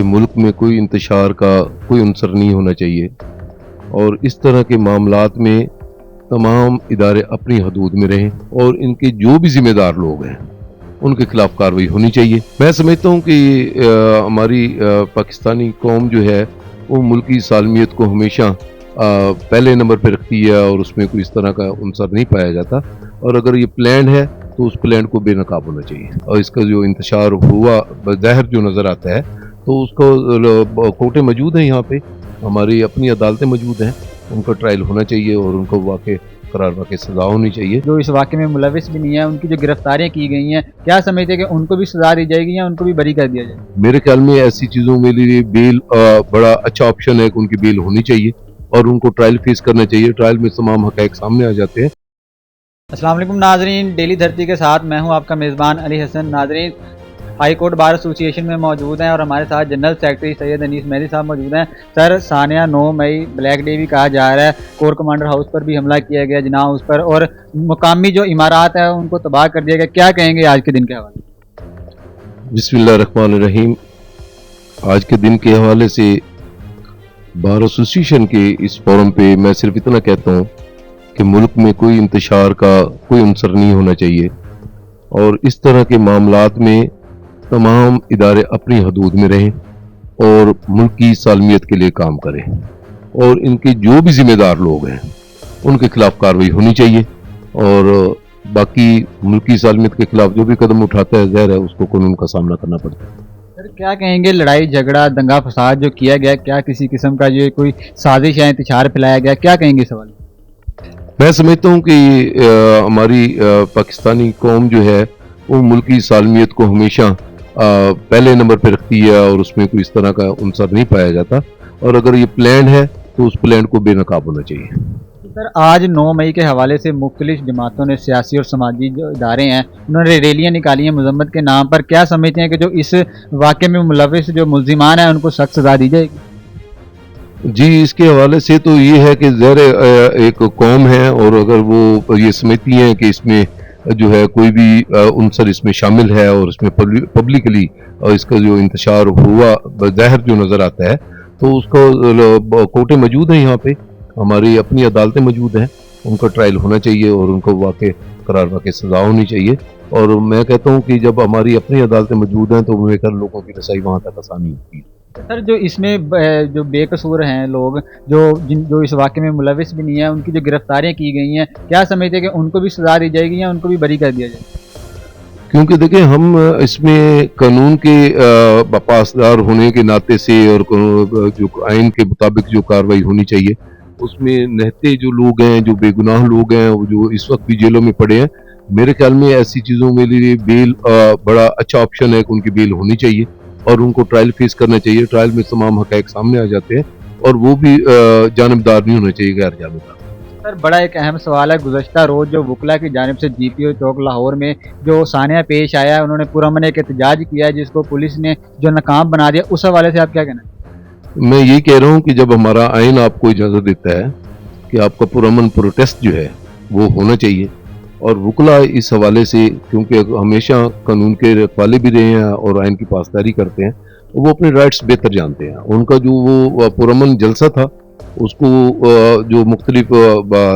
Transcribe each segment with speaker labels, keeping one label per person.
Speaker 1: कि मुल्क में कोई इंतशार का कोई अंसर नहीं होना चाहिए और इस तरह के मामलात में तमाम इदारे अपनी हदूद में रहें और इनके जो भी जिम्मेदार लोग हैं उनके खिलाफ कार्रवाई होनी चाहिए। मैं समझता हूँ कि हमारी पाकिस्तानी कौम जो है वो मुल्क की सालमियत को हमेशा पहले नंबर पर रखती है और उसमें कोई इस तरह का अंसर नहीं पाया जाता, और अगर ये प्लान है तो उस प्लान को बेनकाब होना चाहिए। और इसका जो इंतशार हुआ ज़ाहिर जो नज़र आता है तो उसको कोर्टें मौजूद हैं, यहाँ पे हमारी अपनी अदालतें मौजूद हैं, उनका ट्रायल होना चाहिए और उनको वाक़ई करार वाक़ई सज़ा होनी चाहिए।
Speaker 2: जो इस वाक़े में मुलविस भी नहीं है, उनकी जो गिरफ्तारियां की गई हैं, क्या समझते हैं कि उनको भी सज़ा दी जाएगी या उनको भी बरी कर दिया जाएगा?
Speaker 1: मेरे ख्याल में ऐसी चीज़ों में लिए बेल बड़ा अच्छा ऑप्शन है कि उनकी बेल होनी चाहिए और उनको ट्रायल फेस करना चाहिए। ट्रायल में तमाम हक़ाइक़ सामने आ जाते हैं।
Speaker 2: अस्सलाम वालेकुम नाज़रीन, डेली धरती के साथ मैं हूं आपका मेज़बान अली हसन। नाज़रीन, हाई कोर्ट बार एसोसिएशन में मौजूद हैं और हमारे साथ जनरल सेक्रेटरी सैयद अनीस मेहदी साहब मौजूद हैं। सर, सानिया 9 मई ब्लैक डे भी कहा जा रहा है, कोर कमांडर हाउस पर भी हमला किया गया जिना हाउस पर, और मुकामी जो इमारात है उनको तबाह कर दिया गया। क्या कहेंगे आज के दिन के हवाले?
Speaker 1: बिस्मिल्लाहिर्रहमानिर्रहीम। आज के दिन के हवाले से बार एसोसिएशन के इस फोरम पे मैं सिर्फ इतना कहता हूँ कि मुल्क में कोई इंतशार का कोई अंसर नहीं होना चाहिए और इस तरह के मामलात में तमाम इदारे अपनी हदूद में रहें और मुल्क की सालमियत के लिए काम करें और इनके जो भी जिम्मेदार लोग हैं उनके खिलाफ कार्रवाई होनी चाहिए और बाकी मुल्क की सालमियत के खिलाफ जो भी कदम उठाता है ज़ाहिर है उसको कानून का सामना करना पड़ता है।
Speaker 2: सर, क्या कहेंगे, लड़ाई झगड़ा दंगा फसाद जो किया गया, क्या किसी किस्म का जो कोई साजिश या इंतशार फैलाया गया, क्या कहेंगे इस हवाले?
Speaker 1: मैं समझता हूँ कि हमारी पाकिस्तानी कौम जो है वो मुल्क की सालमियत को हमेशा पहले नंबर पर रखती है और उसमें कोई इस तरह का अंसर नहीं पाया जाता, और अगर ये प्लान है तो उस प्लान को बेनकाब होना चाहिए।
Speaker 2: सर, आज 9 मई के हवाले से मुख्तलिफ जमातों ने, सियासी और समाजी जो इदारे हैं, उन्होंने रैलियाँ निकाली हैं मजम्मत के नाम पर। क्या समझते हैं कि जो इस वाक़े में मुलविस जो मुल्जिमान हैं उनको सख्त सज़ा दी जाएगी?
Speaker 1: जी, इसके हवाले से तो ये है कि ज़ाहिर एक कौम है और अगर वो ये समझती हैं कि इसमें जो है कोई भी अंसर इसमें शामिल है और इसमें पब्लिकली इसका जो इंतशार हुआ ज़ाहिर जो नज़र आता है तो उसको कोर्टें मौजूद हैं, यहाँ पे हमारी अपनी अदालतें मौजूद हैं, उनका ट्रायल होना चाहिए और उनको वाक़ई करार वाक़ई सज़ा होनी चाहिए। और मैं कहता हूँ कि जब हमारी अपनी अदालतें मौजूद हैं तो मेरे ख्याल लोगों की रसाई वहाँ तक आसानी होती है।
Speaker 2: सर, जो इसमें जो बेकसूर हैं लोग, जो इस वाक़े में मुलविस भी नहीं है, उनकी जो गिरफ्तारियां की गई हैं, क्या समझते हैं कि उनको भी सज़ा दी जाएगी या उनको भी बरी कर दिया जाएगा?
Speaker 1: क्योंकि देखिए हम इसमें कानून के पासदार होने के नाते से और जो आइन के मुताबिक जो कार्रवाई होनी चाहिए उसमें नहते जो लोग हैं, जो बेगुनाह लोग हैं, जो इस वक्त भी जेलों में पड़े हैं, मेरे ख्याल में ऐसी चीज़ों में लिए बेल बड़ा अच्छा ऑप्शन है कि उनकी बेल होनी चाहिए और उनको ट्रायल फेस करना चाहिए। ट्रायल में तमाम हक़ाइक़ सामने आ जाते हैं और वो भी जानिबदार नहीं होना चाहिए, गैर जानिबदार।
Speaker 2: सर, बड़ा एक अहम सवाल है, गुज़श्ता रोज़ जो वकला की जानिब से GPO चौक लाहौर में जो सानिया पेश आया है, उन्होंने पुरअमन एक एहतजाज किया है जिसको पुलिस ने जो नाकाम बना दिया, उस हवाले से आप क्या कहना है?
Speaker 1: मैं यही कह रहा हूँ कि जब हमारा आइन आपको इजाज़त देता है कि आपका पुरअमन प्रोटेस्ट जो है वो होना चाहिए, और वकला इस हवाले से क्योंकि हमेशा कानून के रखवाले भी रहे हैं और आइन की पासदारी करते हैं, वो अपने राइट्स बेहतर जानते हैं। उनका जो वो पुरअमन जलसा था उसको जो मुख्तलिफ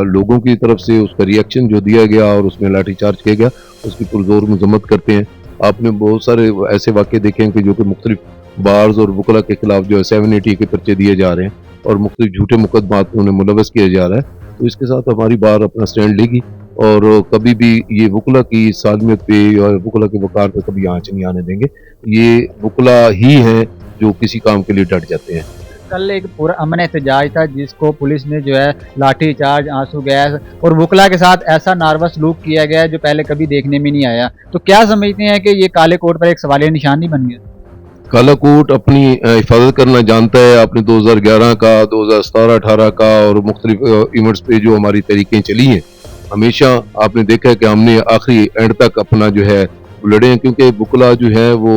Speaker 1: लोगों की तरफ से उसका रिएक्शन जो दिया गया और उसमें लाठी चार्ज किया गया, उसकी पुरजोर मजम्मत करते हैं। आपने बहुत सारे ऐसे वाक़े देखे हैं कि जो कि मुख्तलिफ बार्स और वकला के खिलाफ जो है 780 के पर्चे दिए जा रहे हैं और मुख्तलिफ झूठे मुकदमात में उन्हें मुलवस किया जा रहा है। तो इसके साथ हमारी बार अपना स्टैंड लेगी और कभी भी ये वकला की सालमियत पे और वकला के वकार पे कभी आँच नहीं आने देंगे। ये वकला ही हैं जो किसी काम के लिए डट जाते हैं।
Speaker 2: कल एक पूरा अमन एहतजाज था जिसको पुलिस ने जो है लाठी चार्ज, आंसू गैस और वकला के साथ ऐसा नारवा सलूक किया गया जो पहले कभी देखने में नहीं आया। तो क्या समझते हैं कि ये काले कोट पर एक सवालिया निशान नहीं बन गया?
Speaker 1: काला कोट अपनी हिफाजत करना जानता है। आपने 2011 का, 2017-18 का और मुख्तलिफ इवेंट्स पे जो हमारी तरीकें चली हैं, हमेशा आपने देखा है कि हमने आखिरी एंड तक अपना जो है लड़े हैं, क्योंकि वकला जो है वो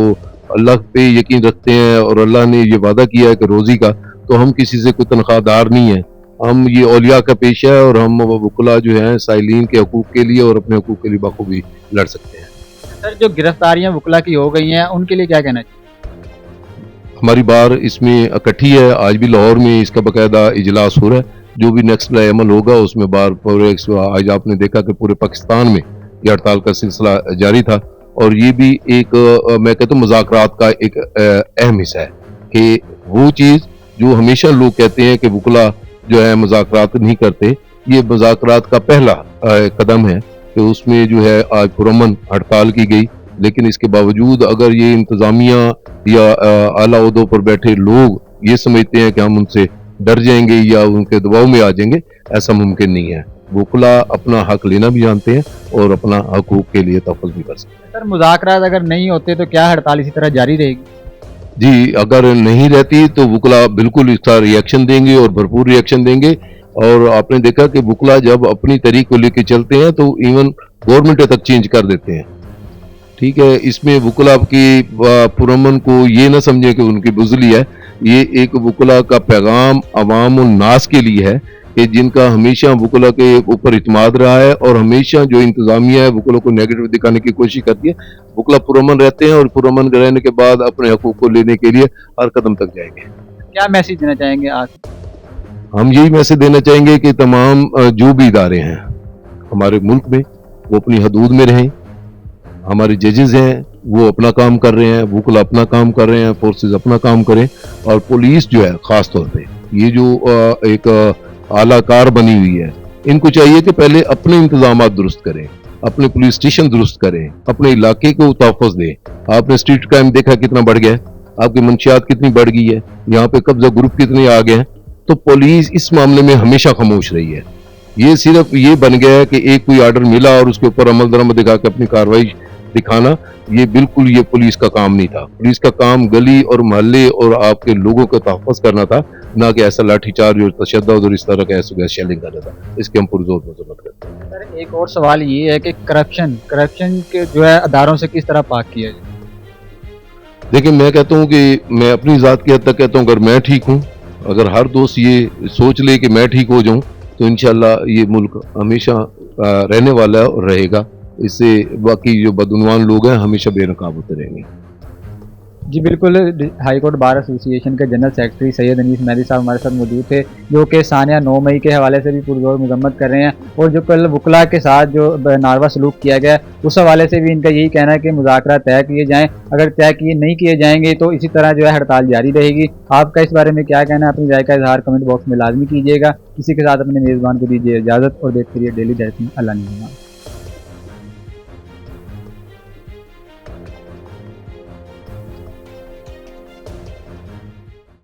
Speaker 1: अल्लाह पे यकीन रखते हैं और अल्लाह ने ये वादा किया है कि रोज़ी का, तो हम किसी से कोई तनख्वाहदार नहीं है। हम ये औलिया का पेशा है और हम वकला जो है साइलिन के हकूक़ के लिए और अपने हकूक़ के लिए बखूबी लड़ सकते हैं।
Speaker 2: सर, जो गिरफ्तारियां वकला की हो गई हैं उनके लिए क्या कहना चाहिए?
Speaker 1: हमारी बार इसमें इकट्ठी है। आज भी लाहौर में इसका बाकायदा इजलास हो रहा है। जो भी नेक्स्ट अमल होगा उसमें बार पूरे आज आपने देखा कि पूरे पाकिस्तान में ये हड़ताल का सिलसिला जारी था, और ये भी एक मैं कहता हूँ मुज़ाकरात का एक अहम हिस्सा है कि वो चीज़ जो हमेशा लोग कहते हैं कि वकला जो है मुज़ाकरात नहीं करते, ये मुज़ाकरात का पहला कदम है कि उसमें जो है आज पुरअमन हड़ताल की गई। लेकिन इसके बावजूद अगर ये इंतज़ामिया या आला ओहदों पर बैठे लोग ये समझते हैं कि हम उनसे डर जाएंगे या उनके दबाव में आ जाएंगे, ऐसा मुमकिन नहीं है। वकला अपना हक लेना भी जानते हैं और अपना हकूक के लिए तहफ़्फ़ुज़ भी कर सकते हैं।
Speaker 2: सर मुज़ाकरात अगर नहीं होते तो क्या हड़ताल इसी तरह जारी रहेगी?
Speaker 1: जी, अगर नहीं रहती तो वकला बिल्कुल इसका रिएक्शन देंगे और भरपूर रिएक्शन देंगे। और आपने देखा कि वकला जब अपनी तरीक को लेके चलते हैं तो इवन गवर्नमेंट तक चेंज कर देते हैं। ठीक है, इसमें वकला की पुरअमन को ये ना समझे कि उनकी बुज़ली है। ये एक वकला का पैगाम अवाम उन नास के लिए है कि जिनका हमेशा वकला के ऊपर इत्मीद रहा है, और हमेशा जो इंतज़ामिया है वकलों को नेगेटिव दिखाने की कोशिश करती है। वकला पुरअमन रहते हैं और पुरअमन रहने के बाद अपने हकूक़ को लेने के लिए हर कदम तक जाएंगे।
Speaker 2: क्या मैसेज देना चाहेंगे आज?
Speaker 1: हम यही मैसेज देना चाहेंगे कि तमाम जो भी इदारे हैं हमारे मुल्क में वो अपनी हदूद में रहें। हमारे जजेस हैं वो अपना काम कर रहे हैं, वकला अपना काम कर रहे हैं, फोर्सेस अपना काम करें, और पुलिस जो है ख़ास तौर पे ये जो एक आला कार बनी हुई है, इनको चाहिए कि पहले अपने इंतजामात दुरुस्त करें, अपने पुलिस स्टेशन दुरुस्त करें, अपने इलाके को तहफ़्फ़ुज़ दें। आपने स्ट्रीट क्राइम देखा कितना बढ़ गया है, आपकी मंशियात कितनी बढ़ गई है, यहाँ पे कब्जा ग्रुप कितने आ गए हैं। तो पुलिस इस मामले में हमेशा खामोश रही है। ये सिर्फ ये बन गया है कि एक कोई आर्डर मिला और उसके ऊपर अमल दरामद दिखा के अपनी कार्रवाई दिखाना, ये बिल्कुल ये पुलिस का काम नहीं था। पुलिस का काम गली और मोहल्ले और आपके लोगों का तहफ़्फ़ुज़ करना था, ना कि ऐसा लाठीचार्ज और तशद्दुद और इस तरह का ऐसा शेलिंग करना था। इसके हम पुरज़ोर मज़म्मत करते हैं।
Speaker 2: सर एक और सवाल ये है कि करप्शन के जो है अदारों से किस तरह पाक किया जाए?
Speaker 1: देखिए, मैं कहता हूँ कि मैं अपनी ज़ात की हद तक कहता हूँ, अगर मैं ठीक हूँ, अगर हर दोस्त ये सोच ले कि मैं ठीक हो जाऊँ, तो इंशाअल्लाह ये मुल्क हमेशा रहने वाला है और रहेगा। इससे बाकी जो बदउनवान लोग हैं हमेशा बेनकाब होते रहेंगे।
Speaker 2: जी बिल्कुल, हाई कोर्ट बार एसोसिएशन के जनरल सेक्रेटरी सैयद अनीस मेहदी साहब हमारे साथ मौजूद थे, जो कि सानिया 9 मई के हवाले से भी पुरजोर मजम्मत कर रहे हैं, और जो कल वकला के साथ जो नारवा सलूक किया गया उस हवाले से भी इनका यही कहना है कि मुज़ाकरा तय किए जाएँ। अगर तय किए नहीं किए जाएंगे तो इसी तरह जो है हड़ताल जारी रहेगी। आपका इस बारे में क्या कहना है? अपनी राय का इजहार कमेंट बॉक्स में लाजमी कीजिएगा। इसी के साथ अपने मेज़बान को दीजिए इजाज़त और देखते रहिए डेली धरती। अल्लाह निगहबान।